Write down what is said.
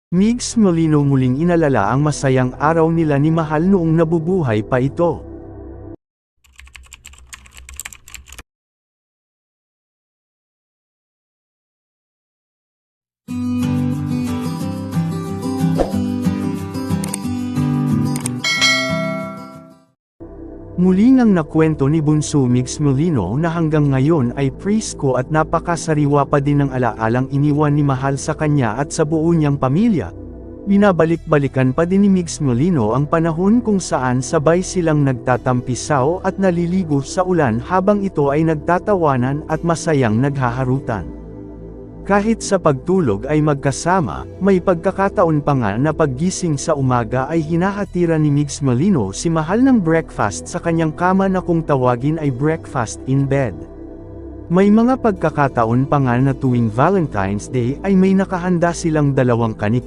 Migs Molino muling inalala ang masayang araw nila ni Mahal noong nabubuhay pa ito. Muli ngang nakwento ni Bunso Migs Molino na hanggang ngayon ay presko at napakasariwa pa din ng alaalang iniwan ni Mahal sa kanya at sa buo niyang pamilya. Binabalik-balikan pa din ni Migs Molino ang panahon kung saan sabay silang nagtatampisaw at naliligo sa ulan habang ito ay nagtatawanan at masayang naghaharutan. Kahit sa pagtulog ay magkasama, may pagkakataon pa nga na paggising sa umaga ay hinahatira ni Migs Molino si Mahal ng breakfast sa kanyang kama na kung tawagin ay breakfast in bed. May mga pagkakataon pa nga na tuwing Valentine's Day ay may nakahanda silang dalawang kanika